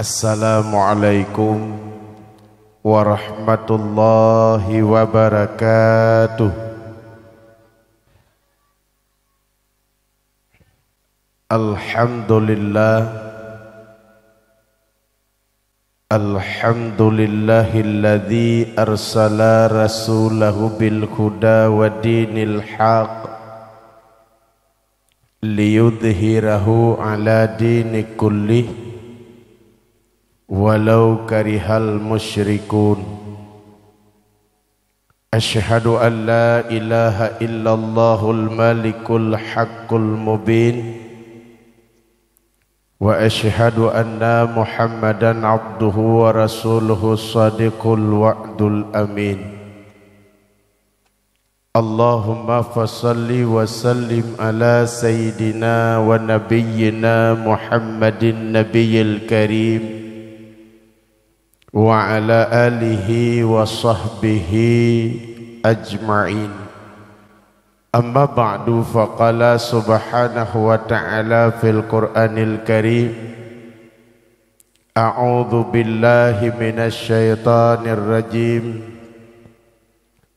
Assalamualaikum warahmatullahi wabarakatuh. Alhamdulillahilladzi arsala rasulahu bil huda wa dinil haq liyudhhirahu ala dini kullih walau karihal musyrikun. Asyhadu an la ilaha illallahul malikul haqqul mubin wa asyhadu anna Muhammadan abduhu wa rasuluhu shadiqul wa'dul amin. Allahumma fasalli wa sallim ala sayyidina wa nabiyyina Muhammadin nabiyil karim wa ala alihi wa sahbihi ajma'in. Amma ba'du, faqala subhanahu wa ta'ala fil Qur'anil Karim, a'udzu billahi minasy syaithanir rajim.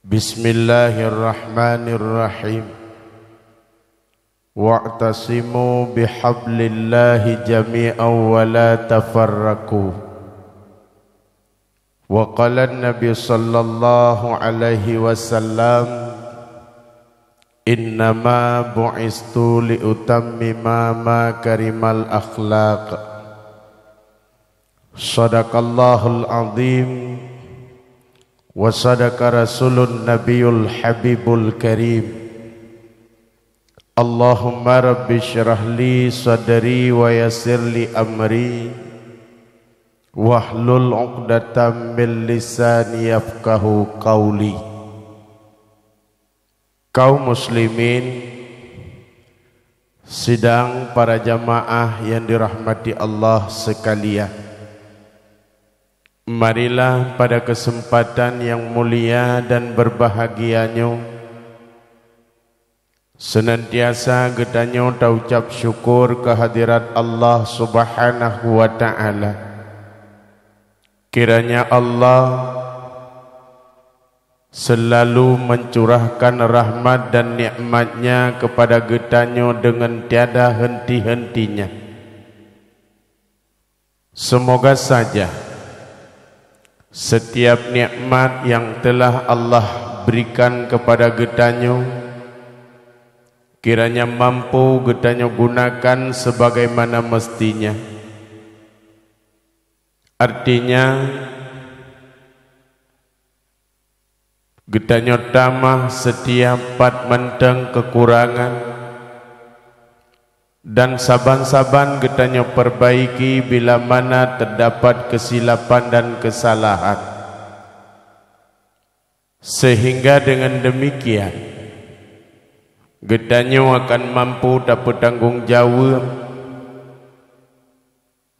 Bismillahirrahmanirrahim. Wa'tasimu bihablillahi jami'an wa la tafarraqu. Wa qala an-nabi sallallahu alaihi wasallam, innama bu'istu liutammima makarimal akhlaq. Shadaqallahul azim wa sadaqa rasulun nabiyul habibul karim. Allahumma rabbi syrah li sadri wa yassir li amri wahlul 'uqdatam min lisani yafqahu qawli. Kaum muslimin, sidang para jamaah yang dirahmati Allah sekalian, marilah pada kesempatan yang mulia dan berbahagianya senantiasa getanyo ucap syukur kehadirat Allah subhanahu wa ta'ala. Kiranya Allah selalu mencurahkan rahmat dan nikmatnya kepada getanyo dengan tiada henti-hentinya. Semoga saja setiap nikmat yang telah Allah berikan kepada getanyo kiranya mampu getanyo gunakan sebagaimana mestinya. Artinya getanyo tamah setiap pat menteng kekurangan dan saban-saban getanyo perbaiki bila mana terdapat kesilapan dan kesalahan, sehingga dengan demikian getanyo akan mampu dapat tanggung jawab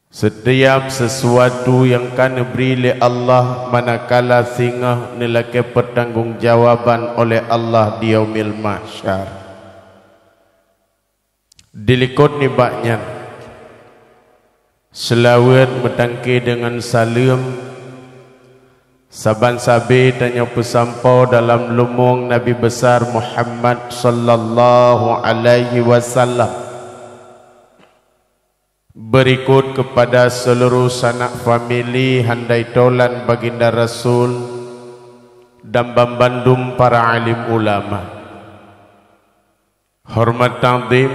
setiap sesuatu yang kan diberi oleh Allah manakala singa nilai pertanggungjawaban oleh Allah di yaumil mahsyar. Dilikut ni baknya selawat metangki dengan salam saban sabi tanya pesampau dalam lumung Nabi besar Muhammad sallallahu alaihi wasallam. Berikut kepada seluruh sanak famili handai tolan baginda Rasul dan bambandum para alim ulama. Hormat ta'zim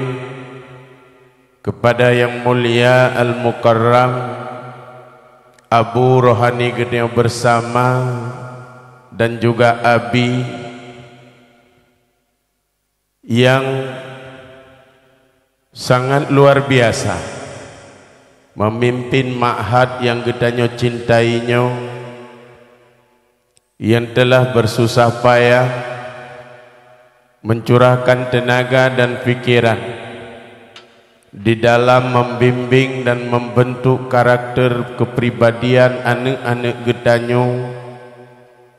kepada yang mulia Al-Mukarram Abu Rohani Gedeo bersama dan juga Abi yang sangat luar biasa memimpin ma'had yang getanyo cintainya, yang telah bersusah payah mencurahkan tenaga dan pikiran di dalam membimbing dan membentuk karakter kepribadian anak-anak getanyo,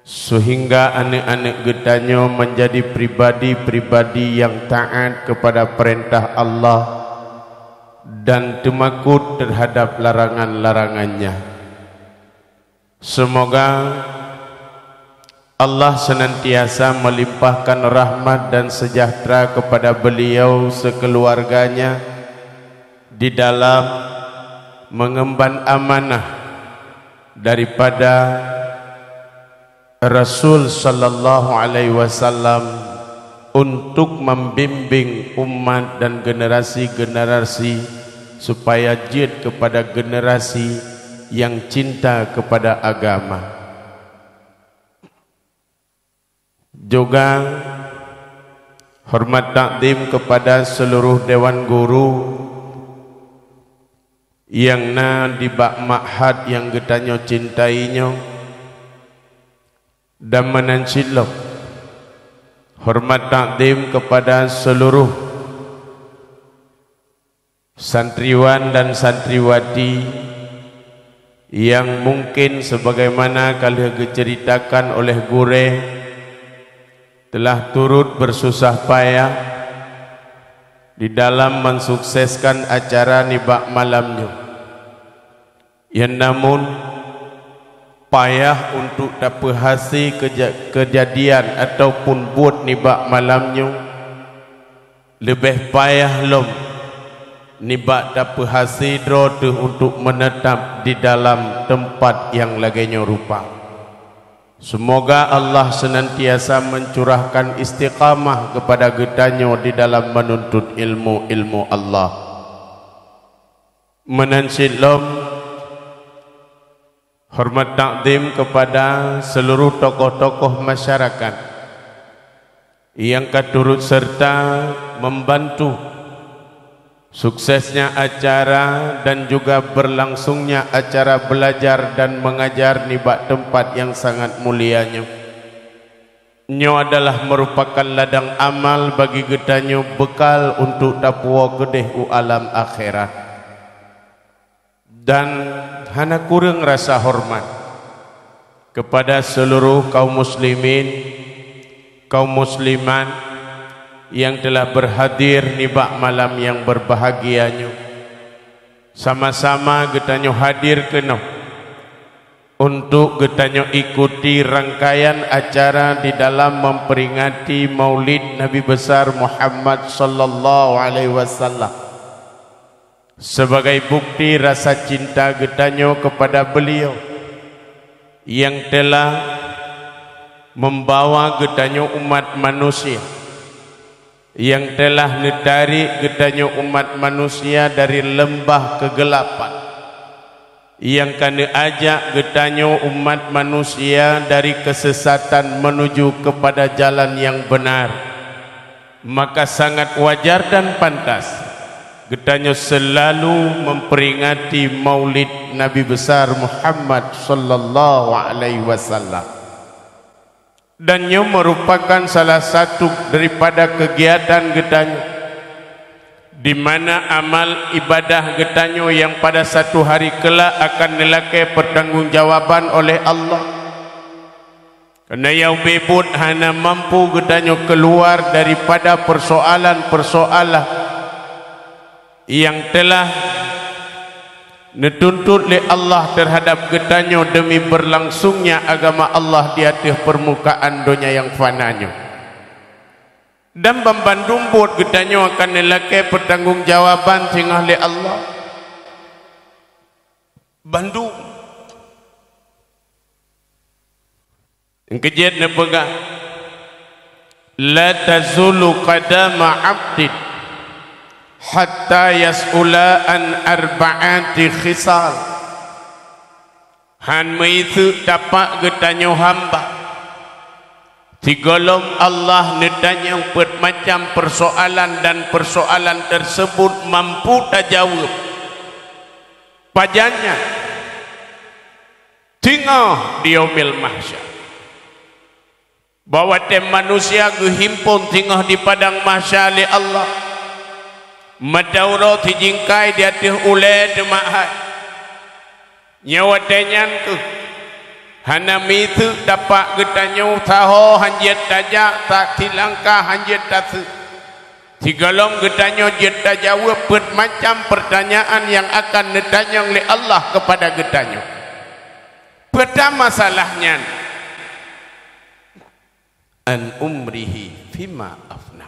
sehingga anak-anak getanyo menjadi pribadi-pribadi yang taat kepada perintah Allah dan temakut terhadap larangan-larangannya. Semoga Allah senantiasa melimpahkan rahmat dan sejahtera kepada beliau sekeluarganya di dalam mengemban amanah daripada Rasul sallallahu alaihi wasallam untuk membimbing umat dan generasi-generasi supaya jihad kepada generasi yang cinta kepada agama. Juga hormat takdim kepada seluruh dewan guru yang di bak ma'had yang getanyo cintainya dan menansilok. Hormat takdim kepada seluruh santriwan dan santriwati yang mungkin sebagaimana kali diceritakan oleh gure telah turut bersusah payah di dalam mensukseskan acara nibak malamnya, yang namun payah untuk dapat hasil kejadian ataupun buat nibak malamnya, lebih payah lom nibak dapat hasil roda untuk menetap di dalam tempat yang laginya rupa. Semoga Allah senantiasa mencurahkan istiqamah kepada getanyo di dalam menuntut ilmu Allah. Menansilom hormat takdim kepada seluruh tokoh-tokoh masyarakat yang turut serta membantu suksesnya acara dan juga berlangsungnya acara belajar dan mengajar nibak tempat yang sangat mulianya. Nyo adalah merupakan ladang amal bagi getanyo, bekal untuk dapuwa gedeh alam akhirat. Dan hana kurang rasa hormat kepada seluruh kaum muslimin, kaum musliman yang telah berhadir nibak malam yang berbahagianya. Sama-sama getanyo hadir kena untuk getanyo ikuti rangkaian acara di dalam memperingati Maulid Nabi besar Muhammad sallallahu alaihi wasallam sebagai bukti rasa cinta getanyo kepada beliau yang telah membawa getanyo umat manusia, yang telah netarik getanyo umat manusia dari lembah kegelapan, yang kena ajak getanyo umat manusia dari kesesatan menuju kepada jalan yang benar. Maka sangat wajar dan pantas getanyo selalu memperingati Maulid Nabi besar Muhammad sallallahu alaihi wasallam. Dan ia merupakan salah satu daripada kegiatan getanyo di mana amal ibadah getanyo yang pada satu hari kelak akan dilakukan pertanggungjawaban oleh Allah. Kerana yang bebut hanya mampu getanyo keluar daripada persoalan-persoalan yang telah dituntut oleh Allah terhadap getanyo demi berlangsungnya agama Allah di atas permukaan dunia yang fananya. Dan membandung buat getanyo akan dilakukan pertanggungjawaban tinggal oleh Allah. Bandung yang kejadian nepegang la tazulu qadama 'abdin hatta yas'ula an arba'ati khisal. Han meitu dapat getanyo hamba tigolom Allah netanya macam persoalan, dan persoalan tersebut mampu tajawab pajanya tinggal di yaumil mahsyar. Bahwa tem manusia gehimpun tinggal di padang mahsyar oleh Allah. Madauro tijingkai di atas ulai demahat nyawa tenyan ke hana mitu dapat getanyo taho hanjat tajak tak tilangkah hanjat tatu Tigalong getanya jeta jawab bermacam pertanyaan yang akan ditanya oleh Allah kepada getanya. Pertama masalahnya an umrihi fima afna.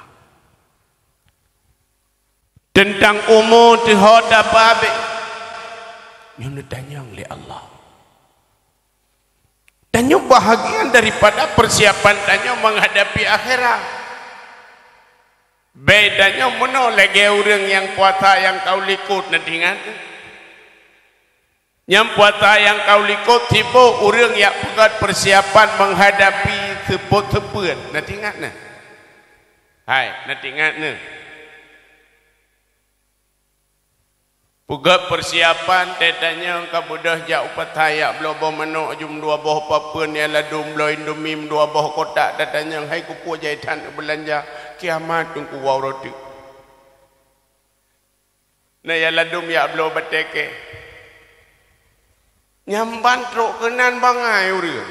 Tentang umur tihoda babe yang ditanya oleh Allah. Tanya bahagian daripada persiapan tanya menghadapi akhirat. Bedanya mana lagi orang yang puasa yang kau likut nanti ingat. Yang puasa yang kau likut tiba orang yang buat persiapan menghadapi sebut-sebut nanti ingat nah. Hai, nanti ingat nah. Buka persiapan tetanya kabudah jauh pataya belobo menuk jum dua boh papun ya ladum lo indomim dua boh kotak tetanya hai kupu jahitan belanja kiamat tungku wau roti. Nah ya ladum ya belo bateke. Nyamban truk kenan bangai urang.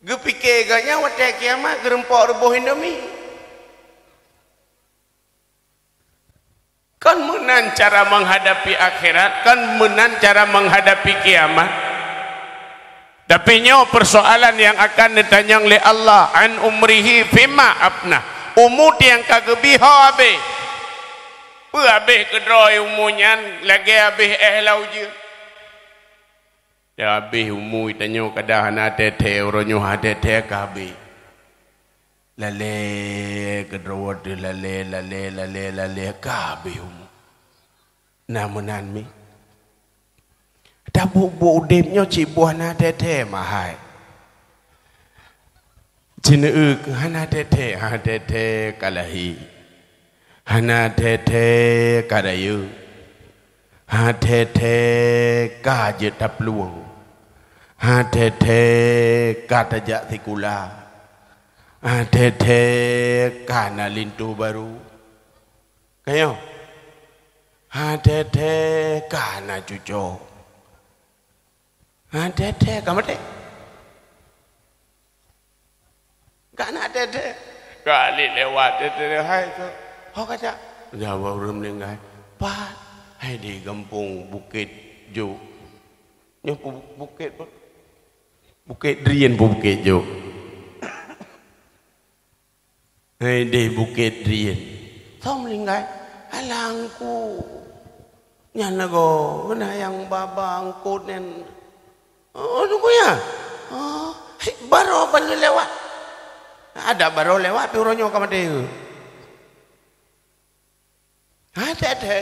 Gepike ganya wate kiamat gerempok reboh indomie. Kan menan cara menghadapi akhirat, kan menan cara menghadapi kiamat. Tapi nyo persoalan yang akan ditanya oleh Allah an umrihi fima afna. Umur yang kagebiho abe. Abe kedroi umurnya lagi abe lau je. Ya abe umur tanya kadah na tete oronyo tete kabe. Lale kedrawat lale kabeh umu namunan mi tabu bu udipnya cibuah na tete mahai cine hana tete kalahi hana tete kadayu ha tete kaje tapluang ha tete katajak tikula tete kana lintu baru kayo tete kana cuco tete kamate kana tete kali lewat tete hai tu ho kaca jawa urang meninggal pat hai di kampung Bukit Jo nyo Bukit Drien Bukit Jo. Hai di Bukit Drien. Tom linggai alangku. Nyana go kena yang baba angkut nen. Oh nunggu ya. Oh, baru banyak lewat. Ada baru lewat pironyo kamade. Ada.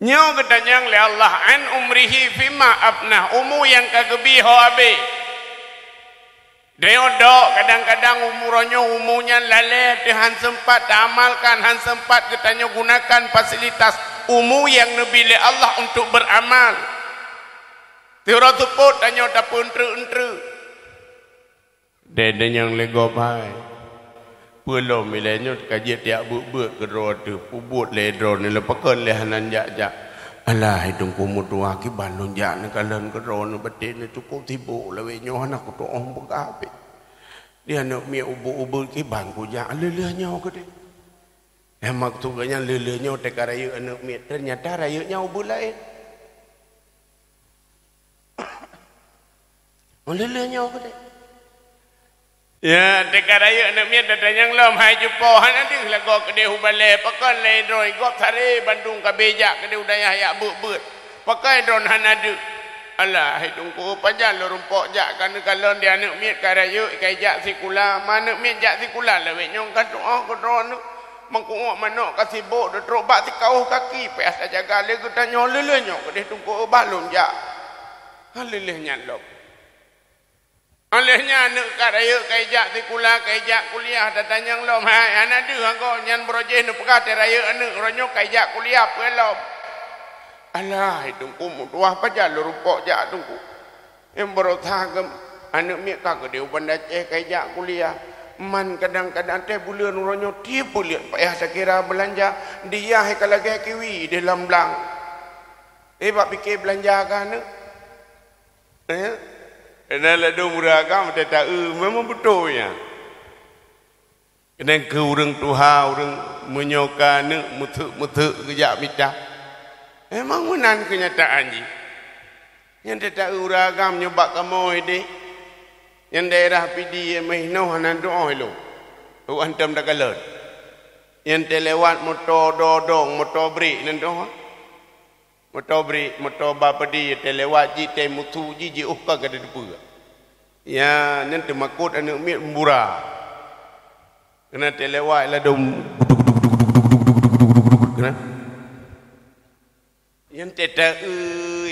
Nyo gedanyang le Allah an umrihi fima afna umu yang kagebiho abe. Deodo kadang-kadang umurnya lalai han sempat amalkan han sempat katanya gunakan fasilitas umur yang nebile Allah untuk beramal. Tiura tuput tanya dapun entre. Dede yang lego bai. Belum milenyo kaji tiak buat kedua tu pubut ledro ni lepakan lehanan jak. Alah hidung kumut dua ki balon jak ni kalian kedua ni betin ni cukup tibu lewe nyohan aku tu orang bergapi. Dia nak mi ubu ki bangku jak lelehnya ke dia. Yang maksudnya lelehnya teka raya anak mi ternyata rayanya ubu lain. Lelehnya ke dia. Ya teka raya anak mi datang lom hai jupo han ada lagu ke dia hubale pakai ledroi gop sare Bandung ke bejak ke dia udaya ya but pakai drone han ada. Alah hidungku panjang lo rumpok jak kan kalau dia anak miat karaya kai jak sikula mana miat jak sikula lewe nyong kan doa ko drone mangkuok manok kasibuk de trok bak tikau kaki pe asa jaga le ku tanyo lelenya ko deh tungku balon jak lelehnya lok alehnya anak karaya kai jak sikula kai jak kuliah datanyang lom hai anak de angko nyan projek nu pekat raya anak ronyo kai jak kuliah pe lom. Alah hidungku mutuah paja lu rupok jak tungku. Yang berotah ke anak miak ke dia ubanda ceh kajak kuliah. Man kadang-kadang teh bulan ronyo tiap bulan payah sekira belanja dia hai kalage kiwi di lamblang. Bak fikir belanja kan? Ena lado murah kan tak memang betul ya. Kena ke urang tuha, urang menyoka ne mutu kejak mita. Emang menan kenyataan ji. Yang tak uragam nyoba kamoy deh. Yang daerah pidi meh no hanan doa lo. Tu antam dak galon. Yang telewat motor dodong, motor brik nan doa. Motor brik, motor bapedi telewat ji te mutu ji ka kada depu. Ya nanti makut anu mi murah. Kena telewat lah dong. Kena. Yang tak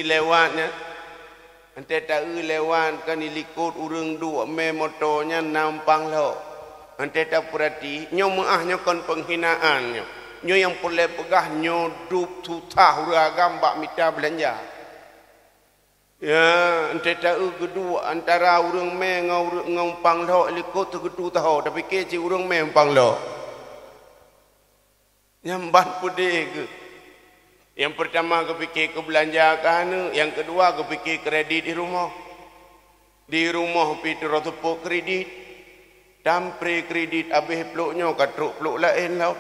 lewatnya. Yang tak lewat kan ilikut urang dua me motornya nampang lo. Ante tak perhati, nyo maahnya kon penghinaan nyo. Nyo yang boleh pegah nyo dup tutah uragam bak mita belanja. Ya, ante tak kedua antara urang me ngau pang lo ilikut tu kedu tahu tapi keci urang me pang lo. Nyamban pudih ke. Yang pertama kepikir ke belanja kan, yang kedua kepikir kredit di rumah. Di rumah pi terotopok kredit. Dampre kredit habis peluknya katruk peluk lain lah.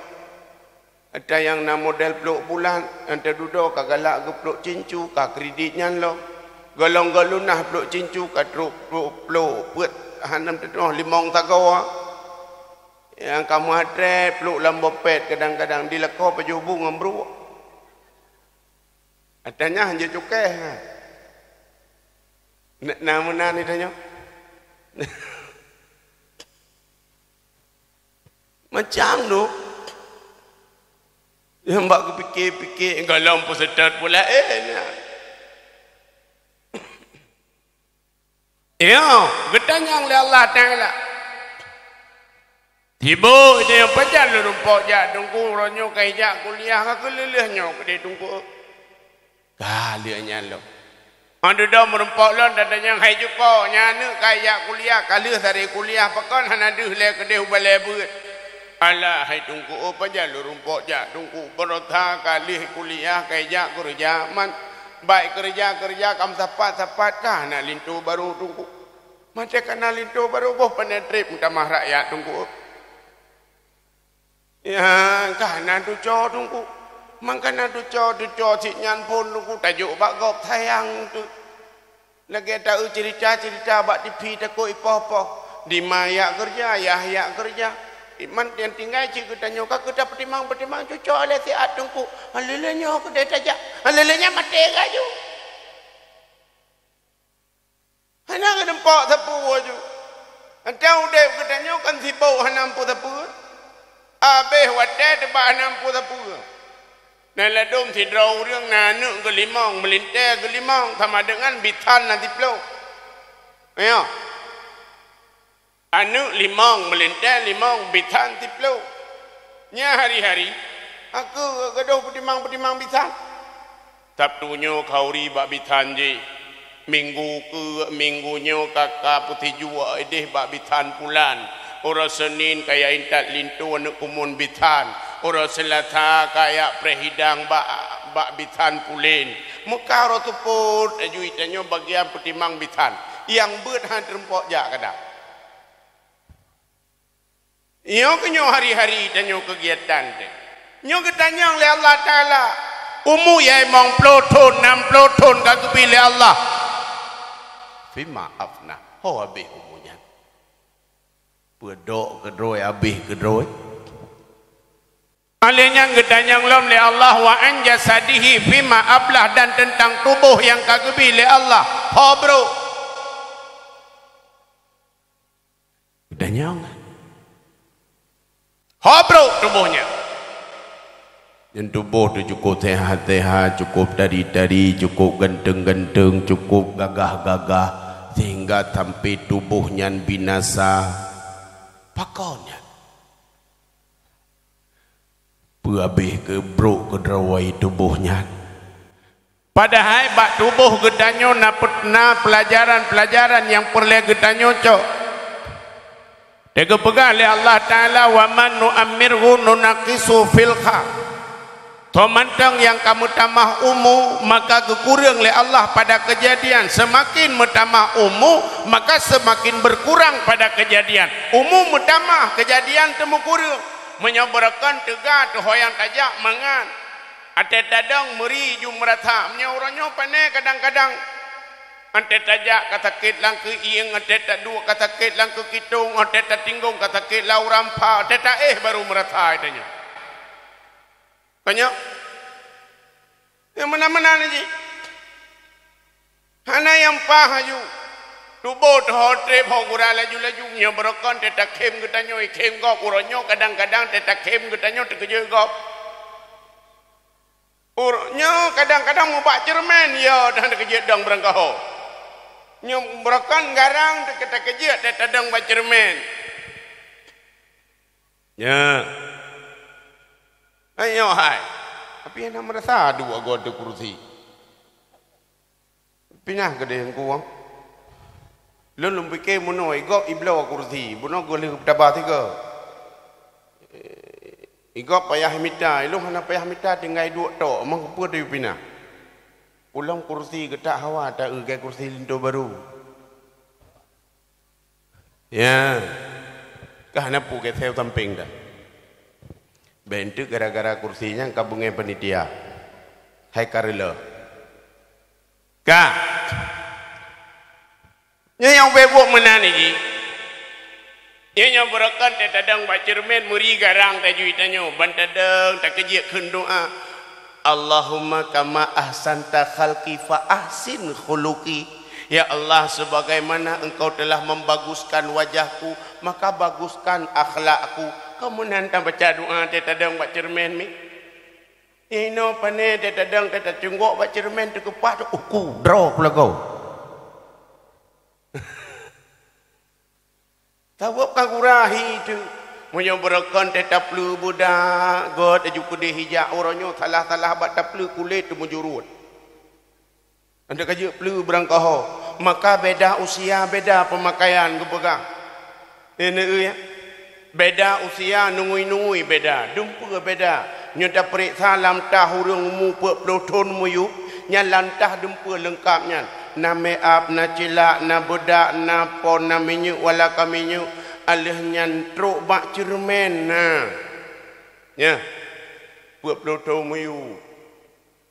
Ada yang nak model peluk bulan, ante duduk kagalak ke peluk cincu ka kreditnya lo. Golong-golunah peluk cincu katruk peluk buat hanam tedoh limong tagawa. Yang kamu ada peluk lambopet kadang-kadang dilekor baju bunga bro. Adanya hanya cukai. Nama ni tanya. Macam tu. Yang mbak fikir-fikir kalau pun sedar pula ya, gedanya oleh Allah Taala. Tiba dia pacar lu rumpok jak tunggu ronyo kai jak kuliah ka kelelehnya ke tunggu. Kalianya lo. Anda dah merumpok lon dadanya hai juko nyane kai jak kuliah kali sari kuliah pakon hana deh le kedeh balai beut. Alah hai tunggu pacar lu rumpok jak tunggu berotha kali kuliah kai jak kerja man. Baik kerja kam sapat kah nak lintu baru tunggu. Macam kena lintu baru boh penetrip minta mah rakyat tunggu. Ya kah nak tu co tunggu. Mangkana tu co cik nyan pun tunggu tajuk bak gop tayang tu. Lagi tahu cerita bak TV takut ipoh-poh. Di maya kerja, ya kerja. Iman yang tinggal cik kita nyoka kita pertimang cucu oleh siat tunggu. Alilanya aku dah tajak. Alilanya mati kaju. Hanya kedempak sapu aja. Entah udah kita nyokan si bau hanampu sapu. Abeh wadah tebak hanampu sapu. Naladum si draw riang nanu ke limang melintai ke limang sama dengan bitan nanti peluk. Ya. Anu limang melintai limang bitan tiplo. Nya hari-hari aku gaduh petimang bitan. Sabtunyo kauri bak bitan je. Minggunyo kakak putih jua edeh bak bitan pulan. Ora Senin kaya intat lintu anu kumun bitan. Ora Selasa kaya prehidang bak bitan pulin. Muka ora tuput ajuitanyo bagian petimang bitan. Yang beut han rempok jak kadang. Iyo kenyo hari-hari tanyo kegiatan te. Nyo ketanya oleh Allah Taala. Umu ya emang ploton 6 ploton kagak pilih Allah. Fi maaf nah. Ho habis umunya. Pedok kedroi habis kedroi. Alenya ketanya oleh Allah wa an jasadihi fi ma ablah dan tentang tubuh yang kagak pilih Allah. Ho bro. Ketanya bro tubuhnya. Yang tubuh tu cukup sehat-sehat, cukup dari, cukup genteng-genteng, cukup gagah-gagah sehingga sampai tubuhnya binasa. Pakonnya. Habis ke bro ke drawai tubuhnya. Padahal bak tubuh gedanyo na pelajaran-pelajaran yang perlu gedanyo cok. Dia pegang oleh Allah Ta'ala wa man nu'ammirhu nunaqisu fil khalq. Tomantang yang kamu tambah umur, maka kekurang oleh Allah pada kejadian. Semakin bertambah umur, maka semakin berkurang pada kejadian. Umur bertambah, kejadian temu kurang. Menyabarakan tegak tu hoyang tajak mangan. Ate tadang meri jum merata. Menyoranya pandai kadang-kadang. Ate tajak kata kit lang ke ieng, ate tak dua kata kit lang ke kitung, ate tak tinggung kata kit lau rampa, ate tak baru merata itanya. Banyak yang mana-mana ni hana yang pahaju tubuh hotre phogura laju-laju nya berokan tetak kem getanyo kem gop uronyo kadang-kadang tetak kem getanyo terkeje gop uronyo kadang-kadang mau bak cermen ya dah terkeje dang berangkaho nya berokan garang tetak keje tetak dang bak cermen ya. Ayo hai, tapi yang merasa dua gua ada kursi. Pindah ke dia yang kuang. Lalu fikir munoi gop iblau kursi, buno gua leh tabah tiga. Igop payah mita, lu hana payah mita tinggal dua tok, emang apa dia pindah. Pulang kursi getak hawa tak ugai kursi lindo baru. Ya, kahana pu ke theo samping dah. Bentuk gara-gara kursinya kabungnya penitia. Hai karela. Kak. Yang bebok mana ni? Yang berakan tadang baca cermin muri garang tajui tanyo bantadang tak kejik keun doa. Allahumma kama ahsanta khalqi fa ahsin khuluqi. Ya Allah, sebagaimana engkau telah membaguskan wajahku, maka baguskan akhlakku. Kamu nanti baca doa tadang baca cermin mi. Ino pane tadang tata cunggok baca cermin tu kepas tu uku draw pula kau. Tawap kagurahi tu. Munyo berakan tetap lu budak god aju kudih hijak oronyo salah-salah bat taplu kulit tu mujurut. Anda kaji pelu berangkaho, maka beda usia, beda pemakaian kepegang. Ini ya. Beda usia nungui-nungui beda, dumpa beda. Nyata periksa lam tahurung mu pelotun muyu, nya lantah dumpa lengkapnya. Na meap, na cilak, na bedak, na pon, na minyak wala kaminyak. Alih nyantruk bak cermen na. Ya. Pelotun muyu.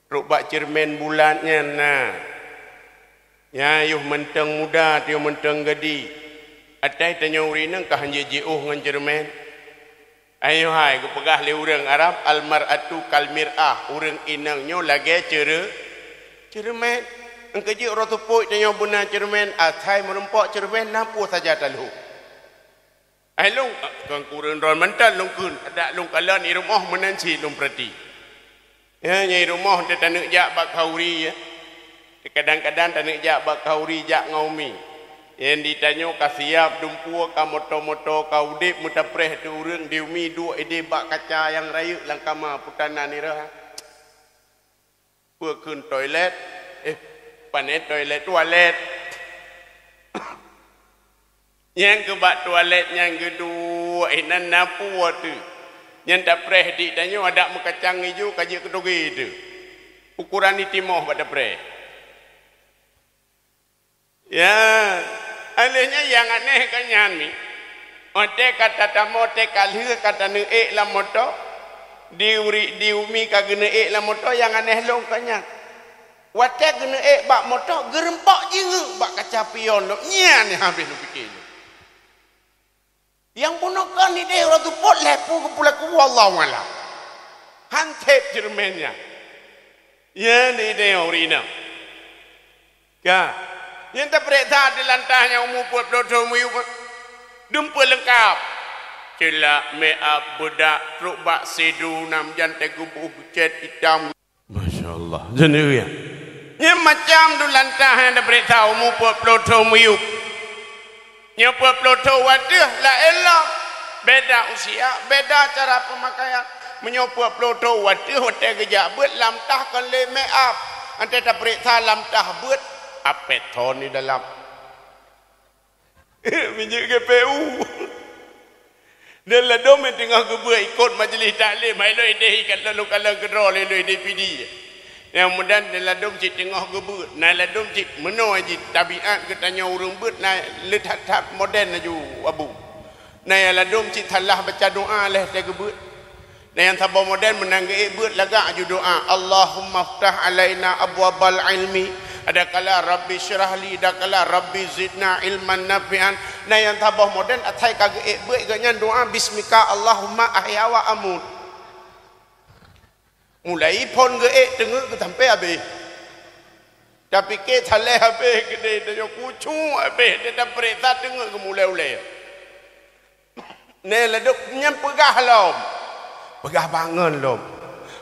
Truk bak cermen bulatnya na. Ya yuh menteng muda, tiuh menteng gedi. Atai tanya urinang kah hanya jauh ngan cermen. Ayo hai, ku pegah le urang Arab almar'atu kal mir'ah, urang inangnya lagi cermen. Engke je orang tupuk tanya buna cermen, atai merempok cermen nampu saja talu. Ai long kang kurang ron mental long kun, ada long kalan i rumah menanci long perti. Ya nyai rumah te tanek jak bak kauri ya. Kadang-kadang tanek jak bak kauri jak ngaumi. Yang ditanya kasiap dumpu ka moto-moto ka udip mutapreh tu urang diumi dua ide bak kaca yang rayu langkama putana ni rah. Pu keun toilet panet toilet. Yang ke bak toilet yang kedua inan napu tu. Yang tak preh di tanya ada mekacang hijau kaji kedogi tu. Ukuran ni timoh pada preh. Ya. Alihnya yang aneh kanyan mi. Ote kata tamo te kalih kata ne la moto diumi ka gene la moto yang aneh long kanyan. Wate gene bak moto gerempak jingu bak kaca pion lo nyan habis lu fikir. Yang punokan ni deh ratu pot lepu ke pula ku wallahu alam. Hantep cermennya. Ya ni deh orina. Ya. Yang tak periksa di lantahnya umur buat pelotong muyu dumpa lengkap. Celak, me'ap, bedak, truk bak sedu, nam jantai gubuh, cet hitam. Masya Allah. Jenis ya. Yang macam tu lantah yang tak periksa umur buat pelotong muyu. Yang buat pelotong wadah lah elah. Beda usia, beda cara pemakaian. Menyobuat pelotong wadah, hotel kejap buat lamtah kan le me'ap. Ante tak periksa lamtah buat. Apeton di dalam minyak GPU Dia lah dom tengah gebur ikut majlis taklim. Hai loi deh kat lalu kalau gedor loi DPD. Yang mudah dia lah dom cik tengah gebur. Nah lah dom cik meno aji tabiat ke tanya urang bet nah letak moden aju abu. Nah yang lah dom cik talah baca doa leh dia gebur. Nah yang tabah moden menanggai bet lagak aju doa. Allahumma ftah alaina abwabal ilmi. Ada kala Rabbi syirahli, ada kala Rabbi zidna ilman nafi'an. Nah yang tabah modern atai kage buat ganyan doa bismika Allahumma ahya wa amut. Mulai pon ge tengok ke sampai habis. Tapi ke thale habis gede dia kucu habis dia dah perintah tengok ke mulai-mulai. Ne leduk nyam pegah lom. Pegah bangun lom.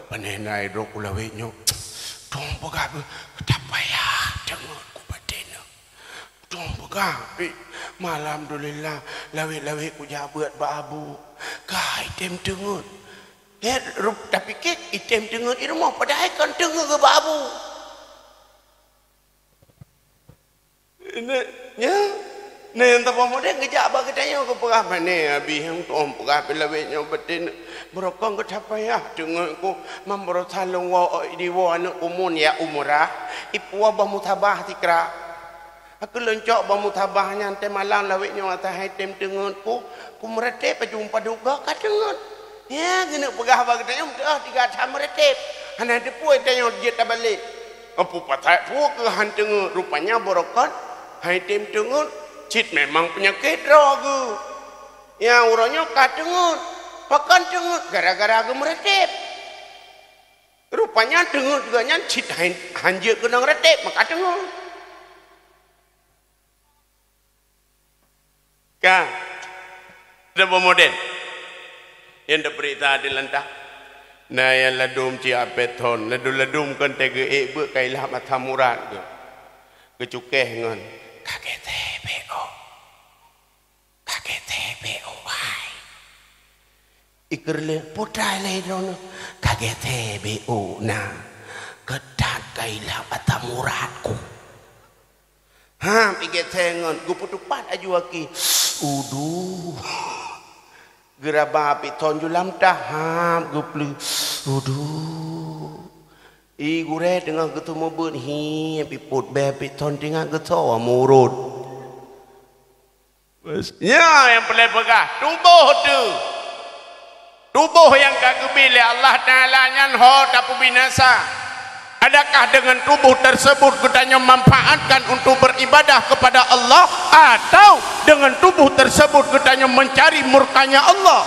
Panenai rok ulawinyo. Tong pegah betapa ya tengok ku batin. Tong pegah malam alhamdulillah lawe-lawe ku jabat ba abu. Kai item tengok. Ya rup tapi ke item tengok di rumah padahal kan tengok ke ba abu. Ya. Nah yang tak modern kejap bagi tanya ke perah mana habis yang tu perah pelawetnya betin berokong ke capaya tengok ku membro salung wa di wa anak umun ya umrah ipu abah mutabah tikra aku lencok bah mutabahnya ante malam lawetnya atas item tengok ku meretep jumpa duga ka tengok ya gena perah bagi tanya tiga tahun meretep hana depu tanya dia tak balik apa patah pu ke han tengok rupanya berokon item tengok cit memang penyakit rogu. Ya urangnya kadengut, pakan dengut gara-gara agak meretep. Rupanya dengut juga nyan cit hanjir kena meretep maka dengut. Kah, ada pemoden yang dah berita di lantah. Nah yang ladum cia beton, ladum kan tege ber kailah mata murad ke, kecukeh ngon, kaget ikerle putai le dono kaget BO na ketat kailah mata muradku. Ha piget tengon gu putupat aju aki. Udu. Geraba piton julam tahap gu plu. Udu. I gure dengan ketemu bun hi piput be piton dengan geto murut. Ya yang pelai pegah tubuh tu. Tubuh yang kagum bila Allah Ta'ala nyanho tapu binasa. Adakah dengan tubuh tersebut kita memanfaatkan untuk beribadah kepada Allah atau dengan tubuh tersebut kita mencari murkanya Allah?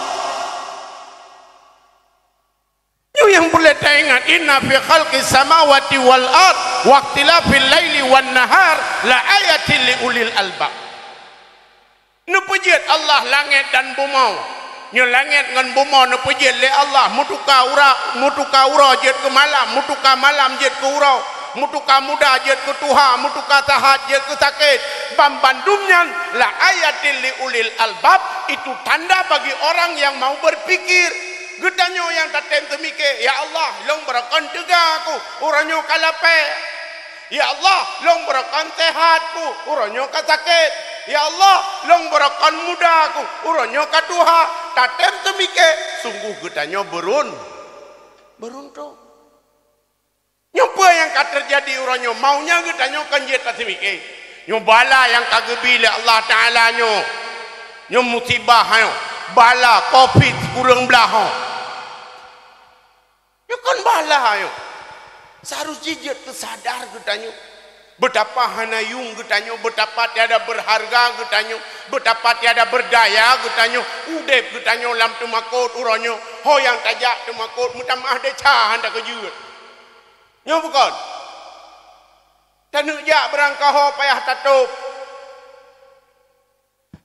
Yang boleh kita ingat inna fi khalqis samawati wal ard wa ikhtilafil laili wan nahar la ayatin li ulil albab. Nu pujian Allah langit dan bumi. Nyo langit ngan bumi nu pujian le Allah mutuka ura jet ke malam, mutuka malam jet ke ura, mutuka muda jet ke tuha, mutuka tahat jet ke sakit. Bambandumnya la ayatil li ulil albab, itu tanda bagi orang yang mau berpikir. Gedanyo yang tatem temike, ya Allah, long berakan tega aku, uranyo kalape. Ya Allah, long berakan sehatku, uranyo kasakit. Ya Allah, long berakan muda aku, uranyo katuha, tatem temike, sungguh gedanyo beruntung. Nyoba yang kat terjadi uranyo, maunya gedanyo kan jeta temike. Nyobala yang kagebile Allah Ta'ala nyo musibah nyo, bala covid kurang belah. Nyo kan bala nyo. Seharusnya jejak kesadar gedanyo. Betapa hanayung getanyo, betapa tiada berharga getanyo, betapa tiada berdaya getanyo, udep getanyo lam tumakut uronyo, hoyang tajak tumakut mutamah deca hendak kejut. Nyo bukan. Tanuk jak berangkah ho payah tatup.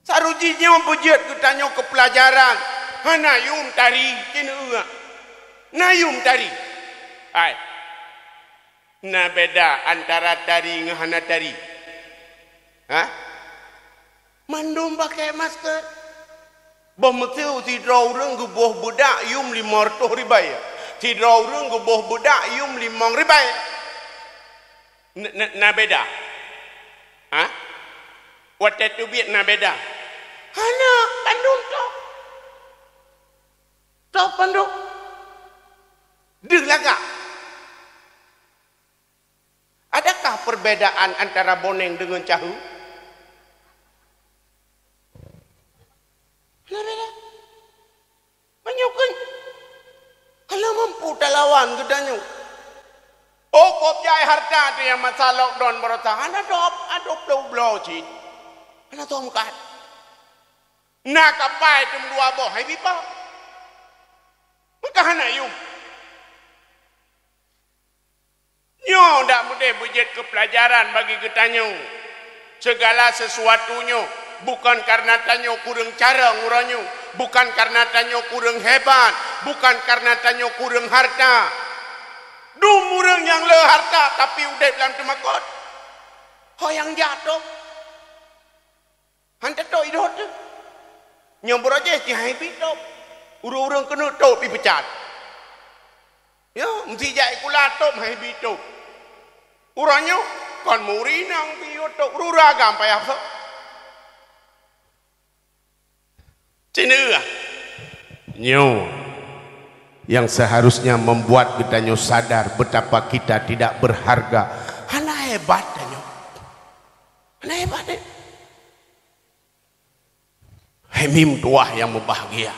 Sarujinya bejut getanyo ke pelajaran, hanayung tari kena uak. Nayung tari. Hai. Nah beda antara tari dengan hana tari. Hah? Mandum pakai masker. Bemetiu tidrau reng guboh budak yum 500 ribai. Tidrau reng guboh budak yum 5 ribai. Nah beda. Hah? Waktu itu biar nah beda. Hana bandung tu. Topan dok. Deng laga. Adakah perbedaan antara boneng dengan cahu? Beda. Menyukai. Kalau mampu lawan gedanya. Oh, kop jai harta tu yang masa lockdown berota. Ana adop blow cik. Ana tomkat. Nak kapai tum dua boh hai pipa. Maka hana yum. Nyo ndak mudah bujet ke pelajaran bagi ketanyo. Segala sesuatunya bukan karena tanyo kurang cara nguranyo, bukan karena tanyo kurang hebat, bukan karena tanyo kurang harta. Dumurang yang le harta tapi udah dalam temakot. Ho yang jatuh. Hantar to idot. Nyombor aja si hai pitop. Urang-urang kena top dipecat. Ya, mesti jai kulatop hai pitop. Uranyo kon murinang piyotok ruragam payah so. Cina. Nyo yang seharusnya membuat kita nyo sadar betapa kita tidak berharga. Hana hebat nyo. Hana hebat deh. Hemim tuah yang membahagia.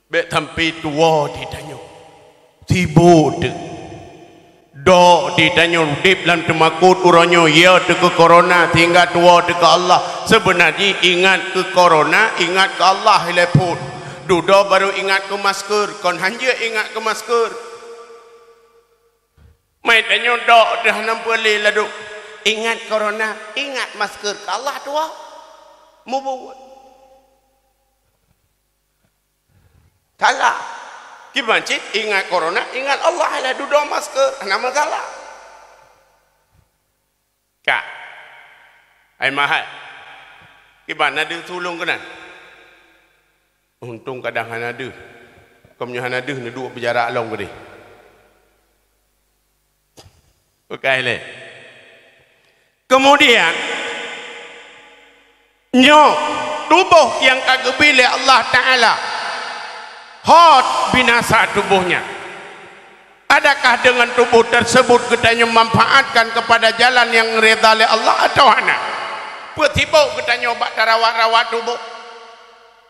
Bek tampi tua di tanyo. Tibo de. Do di tanyo dip lan temakut uranyo ya de ke corona tinggal tua de ke Allah. Sebenarnya ingat ke corona, ingat ke Allah leput. Dudo baru ingat ke masker, kon hanja ingat ke masker. Mai tanyo do dah nampu le ladu. Ingat corona, ingat masker ke Allah tua. Mu buat. Kalah. Gimana cik? Ingat corona, ingat Allah lah dudo masker. Nama salah. Kak. Ai mahal. Gimana dia tolong kena? Untung kadang hana ada. Kamu hana ada ni duduk berjarak long ke dia. Okey le. Kemudian nyo tubuh yang kagak pilih Allah Taala hot binasa tubuhnya. Adakah dengan tubuh tersebut kita memanfaatkan kepada jalan yang reda oleh Allah atau hana? Tiba kita nyoba tarawat-rawat tubuh.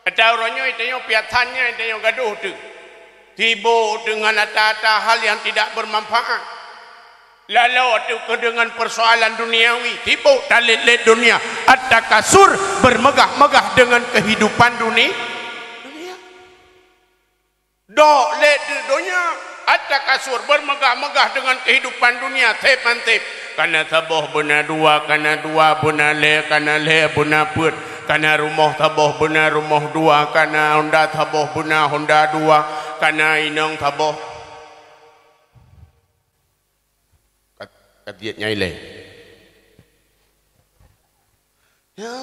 Ada orangnya itu piatannya itu gaduh tu. Tiba dengan ada hal yang tidak bermanfaat. Lalu itu dengan persoalan duniawi. Tiba talit-lit dunia. Ada kasur bermegah-megah dengan kehidupan dunia. Dok let dunia. Ada kasur bermegah-megah dengan kehidupan dunia. Tep-mantep. Karena taboh benar dua, karena dua benar le, karena le benar put, karena rumah taboh benar rumah dua, karena Honda taboh benar Honda dua, karena inong taboh. Katiat nyai le. Ya.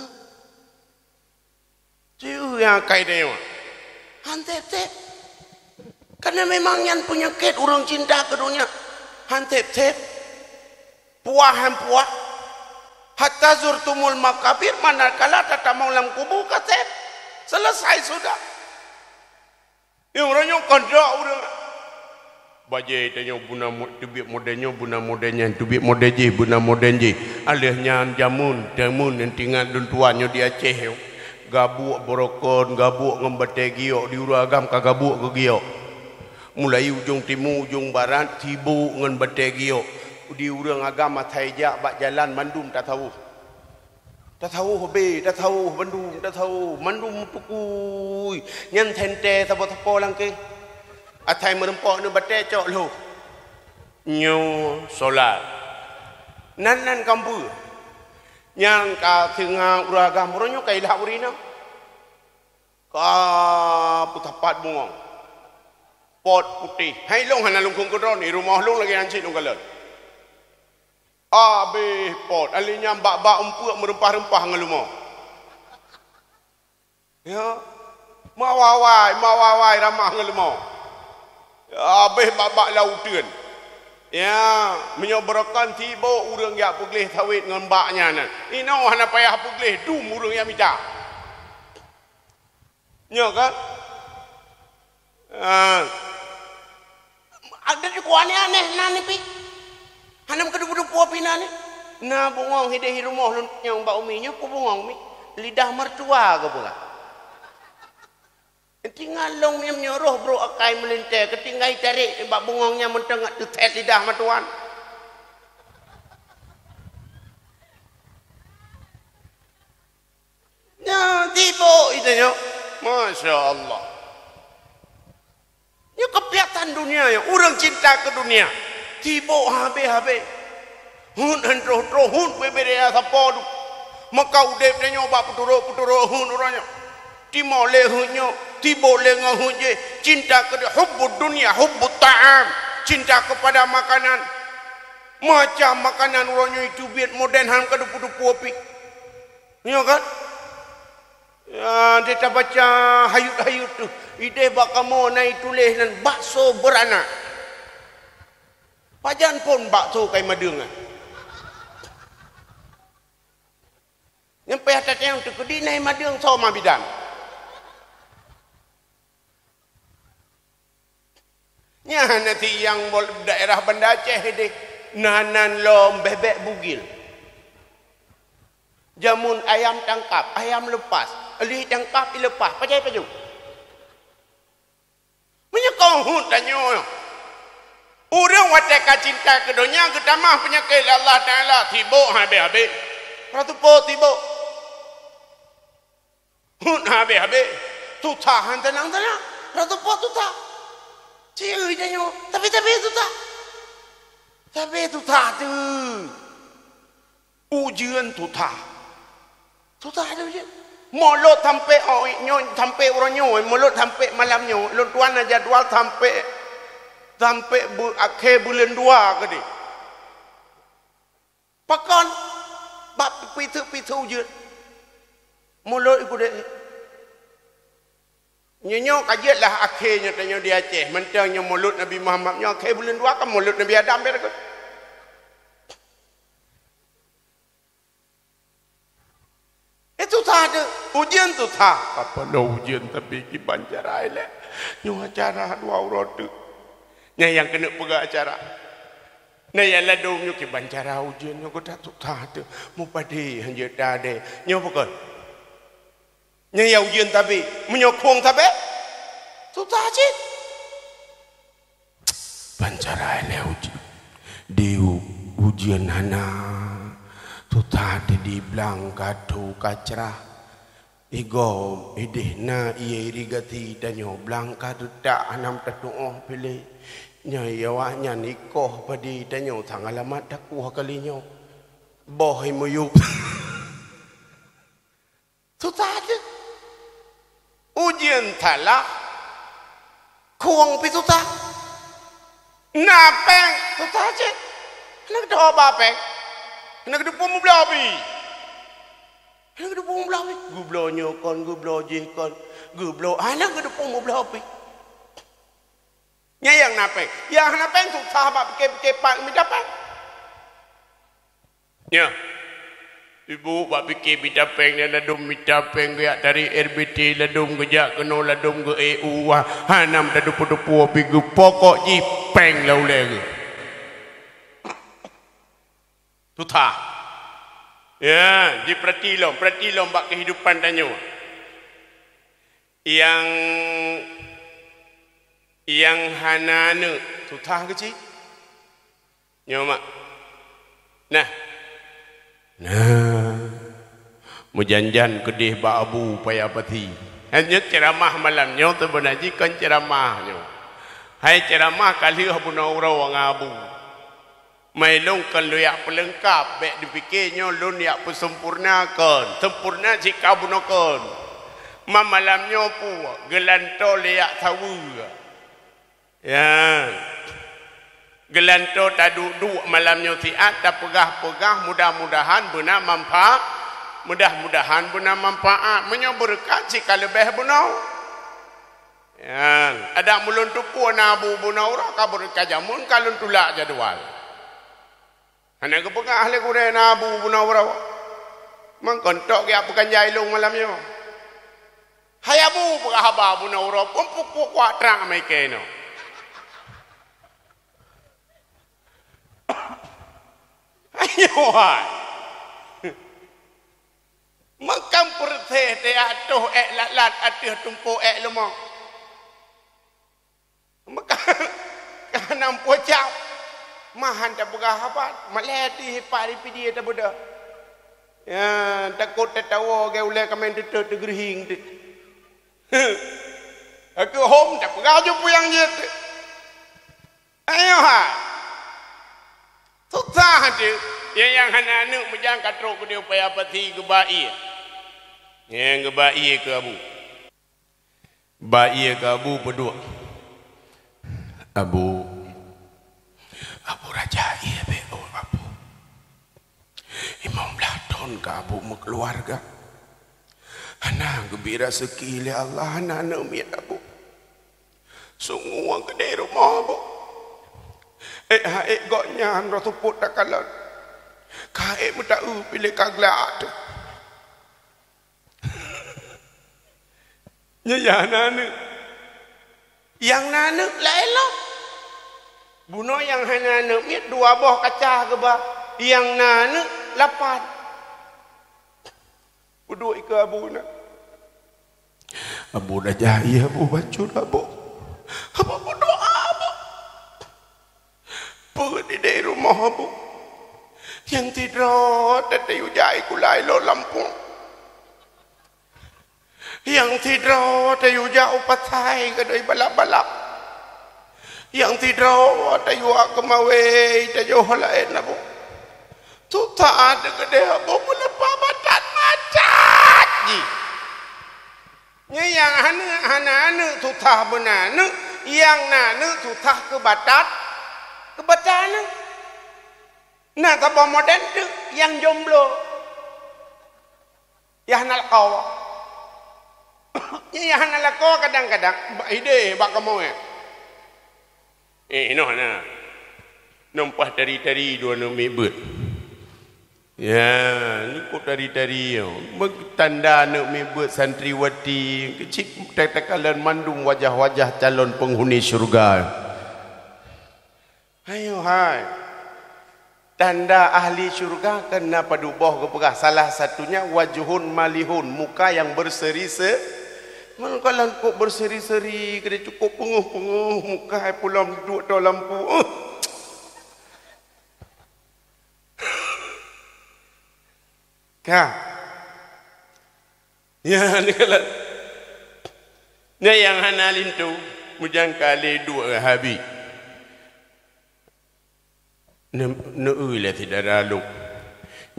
Ciu yang kai dia. Hantep-tep. Karena memang yang punya ket orang cinta ke dunia. Hantep-tep. Puah hatta zurtumul makabir manakala tatamau lam kubur katep selesai sudah. Yang orangnya kandang orang bajai tanya buna tubik modelnya tubik modelnya buna modelnya alihnya jamun yang tinggal dun tuannya di Aceh gabuk borokon gabuk ngembate giok di uragam kagabuk ke giok mulai ujung timur ujung barat tibu ngembate giok di urang agama Thaijak bak jalan mandum tak tahu hobe tak tahu mandum tak tahu mandum tukui nyan tente tapo langke atai merempok ni bate cok lu nyo solat nan kampu nyang ka tengah uragam uranyo kai dah urina ka putapat bungong pot putih hai long hana lungkung kodron ni rumah long lagi hancit long kalan Abih pot alinya bak-bak empuk merempah-rempah ngelumau. Ya. Mawawai ramah ngelumau. Abih bak-bak lautan. Ya, menyobrakan tiba urang yang puglih tawit dengan baknya nan. Ino hana payah puglih dum urang yang minta. Ya kan? Ada di kuane aneh nani pi. Hanam kedupu-dupu api nani. Nah bungong hidehi rumah lu yang mbak uminya ku bungong mi. Lidah mertua ke pula. Tinggal long yang nyoroh bro akai melintai ketinggai tarik mbak bungongnya mentengah tetet lidah matuan. Ya tiba itu yo. Masya Allah. Ini kepiatan dunia ya. Orang cinta ke dunia. Tiba habis-habis. Hun hentroh-troh hun beberea sapodu. Maka udep dia nyoba puturuk-puturuk hun orangnya. Timo lehunyo, tiba lengahunje. Cinta ke hubbud dunia, hubbud ta'am. Cinta kepada makanan. Macam makanan orangnya itu biar modern ham ke dupu-dupu api. Ya kan? Ya, dia baca hayut-hayut tu. Ide bakamo naik tulis dan bakso beranak. Pajan pun bakso kai madung. Yang pihak yang tu kedi naik madung sama bidan. Nya nanti yang daerah Banda Aceh deh nanan lom bebek bugil. Jamun ayam tangkap, ayam lepas. Li tangkap lepas, pajai paju. Menyekong hun tanyo. Urang wateka cinta ke dunia getamah penyakit Allah Taala tibo habis-habis. Ratu po tibo. Hun habis-habis. Tu tahan tenang-tenang. Ratu po tu tak. Ciu tanyo, tapi tu tak. Tapi tu tak tu. Ujian tu tak. Tu tak ada ujian. Mulut sampai sampai orang nyoy, mulut sampai malam nyoy. Lu tuan jadual sampai akhir bulan 2 ke dia. Pakon bab pitu je. Mulut ikut dia. Nyo kajiatlah akhirnya tanya di Aceh. Mentangnya mulut Nabi Muhammad nyo akhir bulan 2 kan mulut Nabi Adam betul. Itu tak ada ujian tu tak apa lo ujian tapi ki banjarai le nyo acara 2 orang tu nya yang kena pegang acara na yang ladung nyo ki bancara ujian nyo tak tu tak ada mu padi hanya dah de nyo pokok nya ya ujian tapi menyokong tapi tu tak je banjarai le ujian di ujian hana tu tadi di belang kadu kacrah igom idihna iye irigati danyo belang kadu tak anam tatuoh pilih nyayawanya nikoh padi danyo tang alamat dakuh kalinyo boh muyuk tu tadi ujian talak kuang pitu tak napeng tu tadi nak doa bapeng nak depu mu blabi. Nak depu mu blabi. Gublo nyokon, gublo jikon, gublo anak depu mu blabi. Nya yang napeng. Yang napeng tu sahabat pikir-pikir pak mi dapat. Nya. Ibu bak pikir bidapeng dan ladum bidapeng gaya dari RBT ladum gejak kena ladum ke EU hanam dah depu-depu api pokok ji peng lauleh. Tu tak. Ya, di perhati lom bak kehidupan tanyo. Yang hanane tu tak ke cik? Nyo mak. Nah. Mujanjan kedih bak abu payah pati. Hanya ceramah malam nyo tu benaji kan ceramah nyo. Hai ceramah kali abu naurau wang abu. Mai long kan lu yak pelengkap bek dipikirnya lu yak pesempurnakan sempurna jika bunakan malamnya pu gelanto yak tahu ya gelanto tak duduk malamnya tiat tak pegah-pegah mudah-mudahan benar manfaat mudah-mudahan benar manfaat menyoberkat jika lebih benar ya ada mulun tupu nabu bunaura kabur kajamun kalun tulak jadual. Anak kepegah le kuda nabu punawara. Mang kontok ya bukan jailung malamnya. Hayabu berahaba bu na urop empuk kuat terang mai keno. Ayo hai. Makam perteh te atuh lat atuh tumpu lemong. Maka kanam pocak mahan tak berahaba malati pari pidi ta boda. Ya takut tertawa ke ulai kamen tergerhing tu. Aku home tak beraju puyang je. Ayo ha. Susah tu. Yang anak-anak menjang katrok dia upaya pati ke bayi. Yang ke bayi ke abu. Bayi ke abu berdua. Abu raja iya be abu. 15 tahun ke abu keluarga. Anak gembira sekili Allah anak miat abu. Sungguh orang kedai rumah abu. Goknya anda tuput tak kalah. Kae mu tak pilih kaglat. Ya nana. Yang nana lain lah. Buno yang nana miat 2 buah kaca ke bah. Yang nana 8. Duduk ke abu nak. Abu dah jahil abu bacur abu. Abu berdoa abu. Pergi dari rumah abu. Yang tidur tak tahu jai kulai lo Lampung. Yang tidur tak tahu jauh patai ke dari balap-balap. Yang tidur tak tahu ke mawai tak jauh lain abu. Tu tak ada ke dia abu melepas badan macam ni. Yang anak-anak tu tak benar. Yang nana tu tak ke badan. Ke badan. Nah, tabah modern tu yang jomblo. Yang nak kau. Yang nak kau kadang-kadang ide bak kamu noh nah. Nampak tari-tari dua nami bet. Ya, ni kok tari-tari yo. Tanda nak mebet santriwati kecil tak-takalan mandung wajah-wajah calon penghuni syurga. Ayo hai. Tanda ahli syurga kena paduboh keperah. Salah satunya wajuhun malihun. Muka yang berseri-seri. Kalau kok berseri-seri. Kena cukup penguh-penguh. Muka pulang duduk dalam lampu. Kah? Ya ni kalau. Ni yang hanalin tu. Mujang kali 2 habis. Neulah tidak lalu.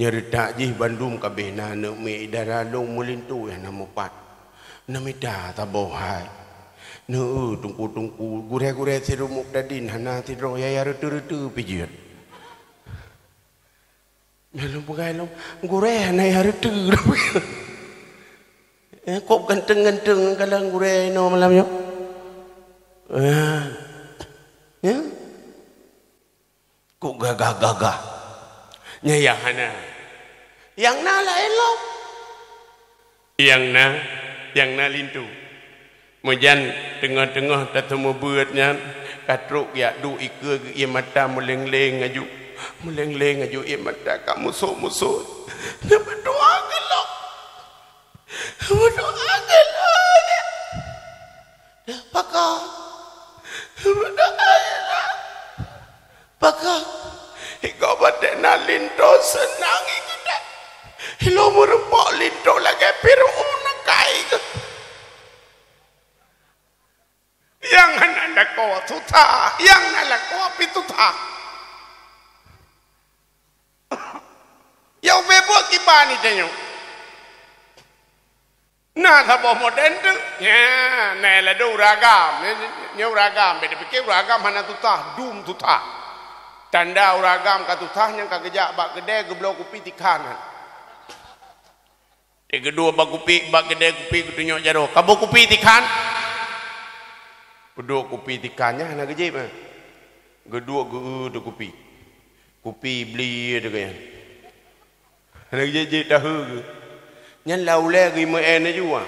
Nyerita jih Bandung kabehna ne me daralung mulintu yang nama 4. Namida tabohai. Tungku gure-gure sirumuk dadin hana tidro ya retu-retu pijit. Belum pakai long gure hana ya retu. Kok ganteng-ganteng kalau gure no malamnya. Ya. Kok gagah-gagah. Yang hana. Yang na lain lo. Yang na lintu. Mujan tengah-tengah tatemu beutnya katruk ya du ike ia mata meleng-leng aju. Meleng-leng aju ia mata kamu musuh-musuh. Dia berdoa ke lo. Berdoa ke lo. Dah pakar. Berdoa ke lo. Pakar. Ika batik na linto senang ika. Hilo merepok linto lagi piru nakai ke. Yang anak kau tuta, yang anak kau pituta. Yang bebok kibani tenyo. Nah, thabo modern tu, ya, nela do ragam, nyo ragam, beda pikir ragam mana tuta, dum tuta. Tanda uragam katutahnya kagejak bak gede geblo kupi tikanan. Kedua bak kupi bak gede kupi kutunyo jaro. Kabo kupi tikan. Kedua kupi tikannya hana gejib. Kedua ge kupi. Kupi beli ada kaya. Hana gejib tahu ge. Nyan laule ge me en juga.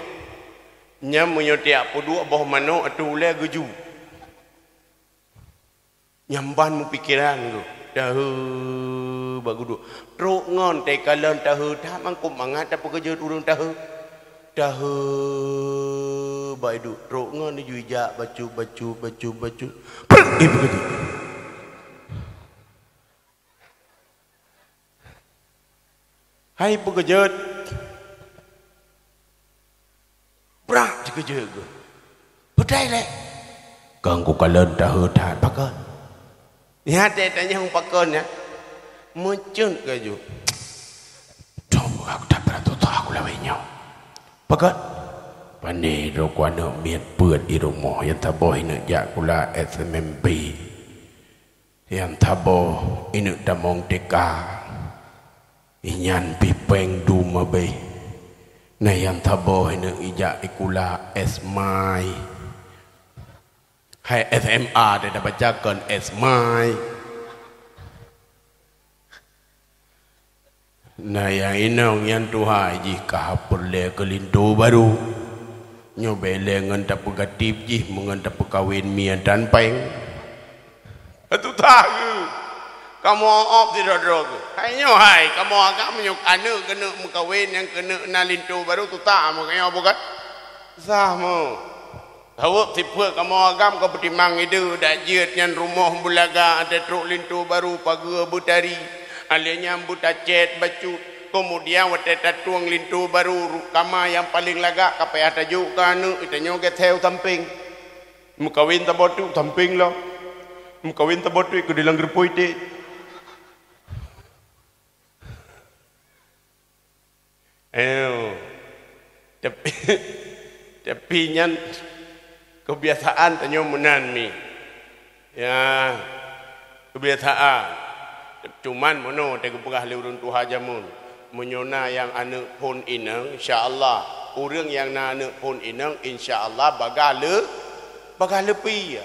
Nyam menyotiak poduk boh mano atu le geju. Nyamban mu pikiran tu. Dah bagudu. Truk ngon te kalan dah dah mangkum mangat apa kerja urang dah. Dah baidu truk ngon ni juija baju. Pergi begitu. Hai pekerja. Berak kerja ke. Pedai lek. Ganggu kalan dah dah pakai. Ya dia tanya hong pakon ya. Muncul kaju. Coba aku tak pernah tahu aku lawainya. Pakon. Pandai rokok anak miat buat di rumah yang taboh ini jak kula SMMP. Yang taboh ini damong deka. Inyan pipeng duma be. Nah yang taboh ini ijak ikula esmai. Hai SMA dia dah bacakan esmai. Nah yang inong yang tuhai jika perle kelintu baru. Nyobele ngan tak pegatip jih mengan tak kawin mia dan peng. Atu tahu. Kamu op tidak drog. Hai nyohai kamu agak menyuk anu kena mengkawin yang kena nalintu baru tu tak makanya bukan. Sama. Hawak tipe kamu agam kau bertimang itu dak jiat yang rumah bulaga ada truk lintu baru pagi butari alenya buta cet bacu kemudian wate tatuang lintu baru kama yang paling lagak kapai ada juga anu itanya getel tamping mukawin tabotu tamping lah mukawin tabotu ikut dilang gerpoi te tapi nyan kebiasaan tanyo menan mi. Ya. Kebiasaan. Cuman mono te kepegah leurun tuha jamun. Menyona yang anak pun inang insya-Allah. Urang yang na anak pun inang insya-Allah bagah lepi.